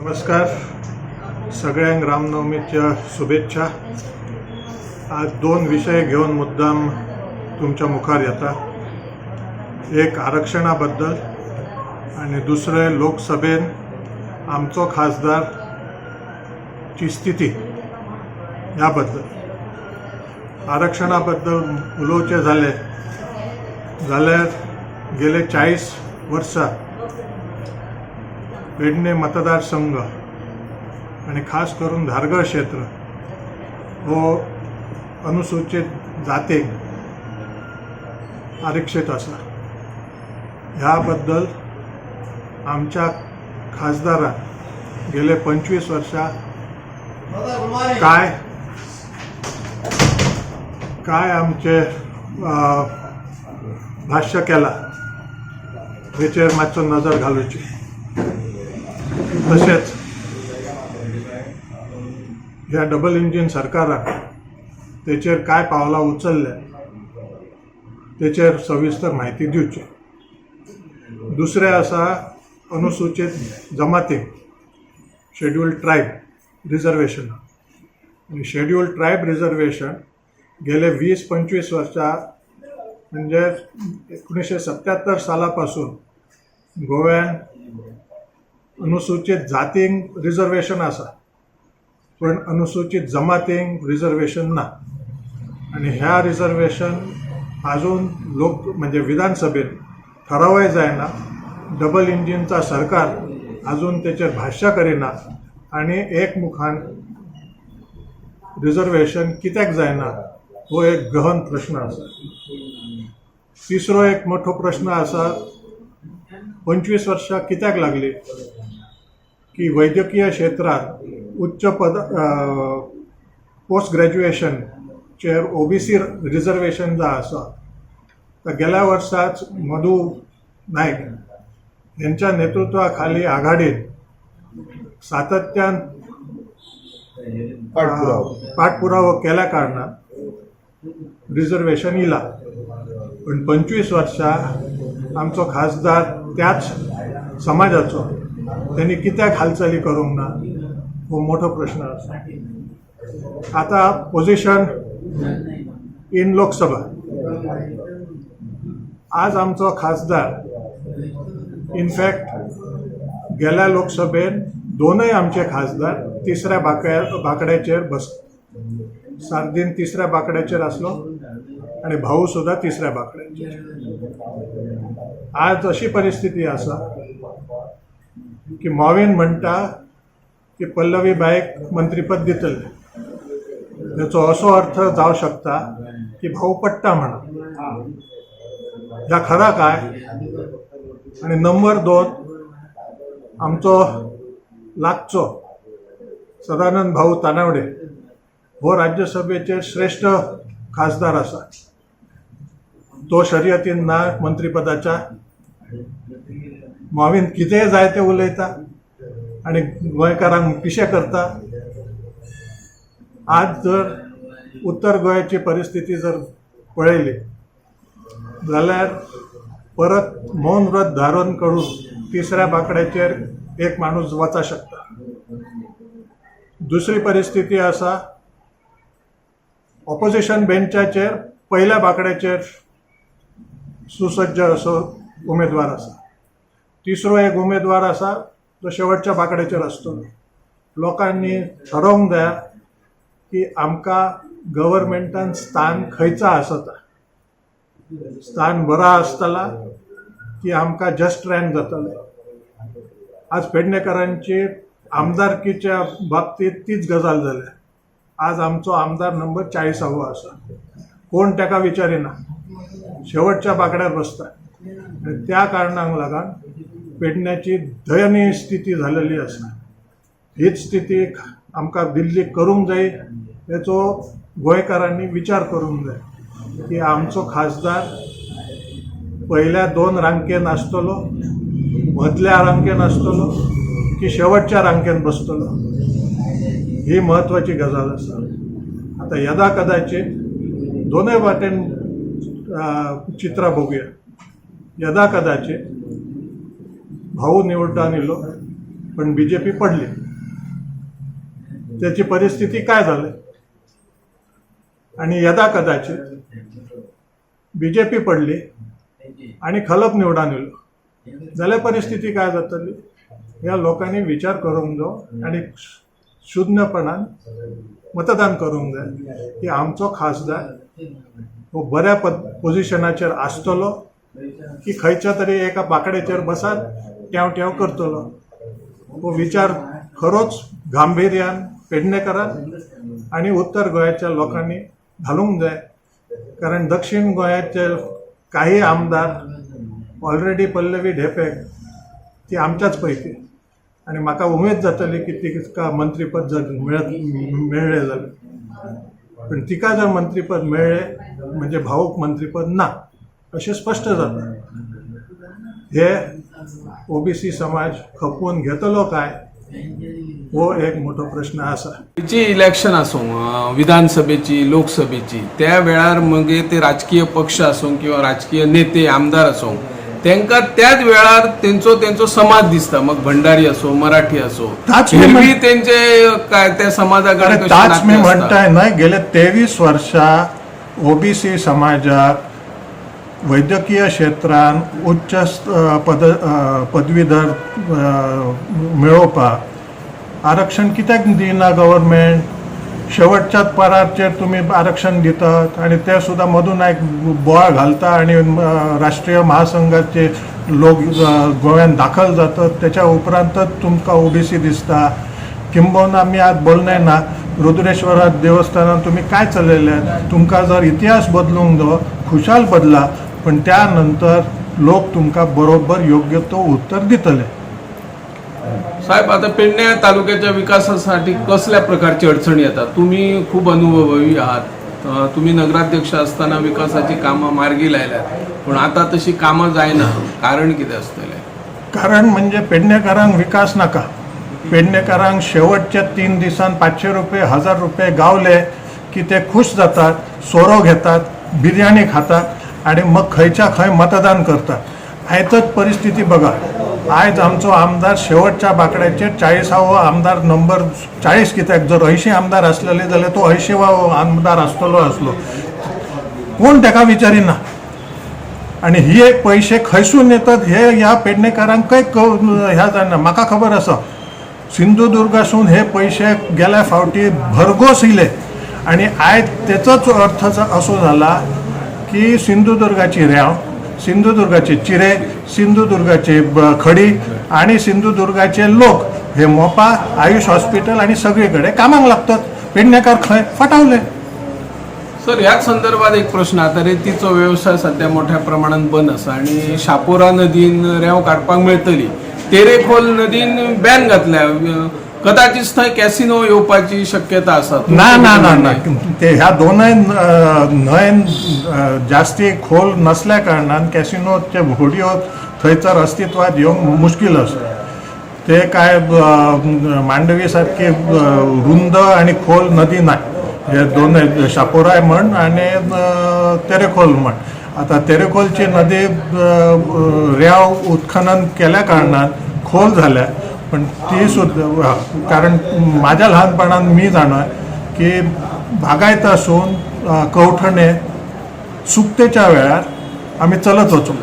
नमस्कार, सगळ्यांक रामनवमीच्या शुभेच्छा। आज दोन विषय घेऊन मुद्दाम तुमच्या मुखार येता। एक आरक्षणाबद्दल आणि दुसरे लोकसभेन आमचो खासदार ची स्थिती याबद्दल। आरक्षणाबद्दल उलोवचें जाल्यार गेले 40 वर्सां पेडणे मतदारसंघ आणि खास करून धारगळ क्षेत्र हो अनुसूचित जातीक आरक्षित आसा। ह्याबद्दल आमच्या खासदारान गेले 25 वर्सां काय आमचे भाष्य केला हेचेर मातसो नजर घालूची। तसेच ह्या डबल इंजिन सरकारान तेचेर काय पावलां उचलल्या तेचेर सविस्तर माहिती दिवची। दुसरे आसा अनुसूचित जमाती शेड्यूल्ड ट्रायब रिजर्वेशन। आणि शेड्यूल्ड ट्रायब रिजर्वेशन गेले 20-25 वर्सां म्हणजे 1977 सालापासून गोव्यान अनुसूचित जातींक रिजर्वेशन आसा पण अनुसूचित जमातींक रिजर्वेशन ना। आणि ह्या रिजर्वेशन अजून लोक म्हणजे विधानसभेत ठरावय जायना। डबल इंजिनचा सरकार अजून तेचेर भाष्य करिना आणि एकमुखान रिजर्वेशन कित्याक जायना हो एक गहन प्रश्न आसा। तिसरो एक मोठो प्रश्न आसा 25 वर्सां कित्याक लागली की वैद्यकीय क्षेत्रात उच्च पोस्ट ग्रॅज्युएशन चेर ओबीसी रिजर्वेशन जा आसा तर गेल्या वर्साच मधु नायक यांच्या नेतृत्वाखाली आघाडीत सातत्यान पाठपुरावो केल्या कारणान रिजर्वेशन इला। पण 25 वर्सां आमचो खासदार त्याच समाजाचो त्यांनी कित्याक हालचाली करूंक ना हो मोठो प्रश्न आसा। आता पोझिशन इन लोकसभा आज आमचो खासदार इनफॅक्ट गेल्या लोकसभेन दोनय आमचे खासदार तिसऱ्या बांकड्याचेर सार्दीन तिसऱ्या बांकड्याचेर आसलो आणि भाऊ सुद्धा तिसऱ्या बांकड्याचेर। आज अशी परिस्थिती आसा की मॉविन म्हणटा की पल्लवी बाईक मंत्रीपद दितले। याचो असो अर्थ जावं शकता की भाऊ पट्टा म्हणा ह्या खरा काय। आणि नंबर 2 आमचो लागचो सदानंद भाऊ तानावडे हो राज्यसभेचे श्रेष्ठ खासदार आसा। तो शर्यतीन ना मंत्रीपदाच्या मॉविन कितेंय जाय ते उलयता आणि गोंयकारांक पिशे करता। आज जर उत्तर गोंयची परिस्थिती जर पळयली जाल्यार परत मौन व्रत धारण करून तिसऱ्या बांकड्याचेर एक माणूस वचा शकता। दुसरी परिस्थिती आसा ऑपोजिशन बेंचाचेर पहिल्या बांकड्याचेर सुसज्ज असो उमेदवार आसा। तिसरो एक उमेदवार आसा तो शेवटच्या बांकड्याचेर आसतलो। लोकांनी ठरोवंक जाय की आमकां गव्हर्मेंटान स्थान खंयचा आसता। स्थान बरा आसतला की आमकां जस्ट रँक जातले। आज पेडणेकरांची आमदारकीच्या बाबतीत तीच गजाल जाल्या। आज आमचो आमदार नंबर 40वो आसा। कोण ताका विचारिना, शेवटच्या बांकड्यार बसता। त्या कारणाक लागून पेडण्याची दयनीय स्थिती झालेली आसा। हीच स्थिती आमकां दिल्ली करूंक जाय हेचो गोंयकारांनी विचार करूंक जाय की आमचो खासदार पहिल्या 2 रांकेन आसतलो, मदल्या रांकेन आसतलो की शेवटच्या रांकेन बसतलो ही महत्वाची गजाल आसा। आता यदा कदाचित दोनय वाटेन चित्र बघूया। यदा कदाचित भाऊ निवडून येलो पण BJP पडली. त्याची परिस्थिती काय झाली आणि यदा कदाचित BJP पडली आणि खलप निवडून येलो जाल्यार परिस्थिती काय जातली ह्या लोकांनी विचार करूंक जाय आणि शुद्धपणान मतदान करूंक जाय की आमचो खासदार हो बऱ्या पोझिशनाचेर आसतलो की खंयच्या तरी एका बाकड्याचेर बसात ट्याव ट्याव करतलो. हो विचार खरोच गांभीर्यान पेडणेकरांनी आणि उत्तर गोंयच्या लोकांनी घालूंक जाय. कारण दक्षिण गोंयाचे काही आमदार ऑलरेडी पल्लवी ढेपेक ती आमच्याच पैकी आणि म्हाका उमेद जातली की तिका मंत्रीपद जर मेळ्ळें जाल्यार. पण तिका जर मंत्रीपद मेळ्ळें म्हणजे भाऊक मंत्रीपद ना अशें स्पश्ट जाता. हे OBC समाज खपोवन घेतलो काय हो एक मोठो प्रश्न आसा. जी इलेक्शन आसूं विधानसभेची लोकसभेची त्या वेळार मगे ते राजकीय पक्ष आसूं किंवा राजकीय नेते आमदार आसूं तांकां त्याच वेळार तेंचो समाज दिसता. मग भंडारी असो मराठी असो हिरवी तेंचे काय त्या समाजाकडे ताच मी म्हणटाय न्हय गेले 23 वर्षां OBC समाजाक वैद्यकीय क्षेत्रांत उच्च पदवीधर मेळोवपाक आरक्षण कित्याक दिना गव्हर्मेंट. शेवटच्याच परारचेर तुमी आरक्षण दितात आणि ते सुद्धा मधून एक बोवाळ घालता आणि राष्ट्रीय महासंघाचे लोक गोव्यात दाखल जातात. त्याच्या उपरांतच तुमकां OBC दिसता. किंबहुना आमी आज बोलले ना रुद्रेश्वरा देवस्थानात तुम्ही काय चलयल्यात. तुमकां जर इतिहास बदलूंक जाय खुशाल बदला पण त्यानंतर लोक तुमकां बरोबर योग्य तो उत्तर दितले. साहेब आता पेडणे तालुक्याच्या विकासासाठी कसल्या प्रकारची अडचणी येतात. तुम्ही खूप अनुभवी आहात. तुम्ही नगराध्यक्ष असताना विकासाची कामं मार्गी लायल्यात पण आता तशी कामं जायना. कारण कितें आसतलें. कारण म्हणजे पेडणेकारांक विकास नाका. पेडणेकारांक शेवटच्या 3 दिसांत 500 रुपये 1000 रुपये गावले की ते खुश जातात, सोरो घेतात, बिर्याणी खातात आणि मग खंयच्या खंय मतदान करतात. आयतच परिस्थिती बघा. आज आमचो आमदार शेवटच्या बाकड्याचेर 40वो आमदार नंबर 40 कित्याक जर 80 आमदार असलेले जाल्यार तो 80वा आमदार असलो कोण ताका विचारिना. आणि हे पैसे खंयसून येतात हे ह्या पेडणेकारांक ह्या जायना. म्हाका खबर आसा सिंधुदुर्गासून हे पैसे गेल्या फावटी भरघोस इले आणि आयज तेचोच अर्थ असो जाला की सिंधुदुर्गाची रेंव, सिंधुदुर्गाचे चिरे, सिंधुदुर्गाचे खडी आणि सिंधुदुर्गाचे लोक हे मोपा आयुष हॉस्पिटल आणि सगळीकडे कामाक लागतात. पेडणेकार खंय फटावले. सर ह्याच संदर्भात एक प्रश्न. आता रेतीचो व्यवसाय सध्या मोठ्या प्रमाणात बंद आसा आणि शापोरा नदीन रेंव काडपाक मेळटली. तेरेखोल नदीन बॅन घातल्या. कदाचित थंय कॅसिनो येवपाची शक्यता आसा. ना ना ना ना ते ह्या दोनय न्हंयन जास्ती खोल नसल्या कारणान कॅसिनोचे व्हिडिओ थंयसर अस्तित्वात येवंक मुश्कील आसा. ते काय मांडवी सारखी रुंद आणि खोल नदी नाही. हे दोन शापोराय म्हण आणि तेरेखोल म्हण. आता तेरेखोलची नदी रेंव उत्खनन केल्या कारणान खोल झाल्या पण ती सुद्धा कारण माझ्या लहानपणात मी जाणोय की बागायत असून कवठणे सुकतेच्या वेळार आम्ही चलत वचो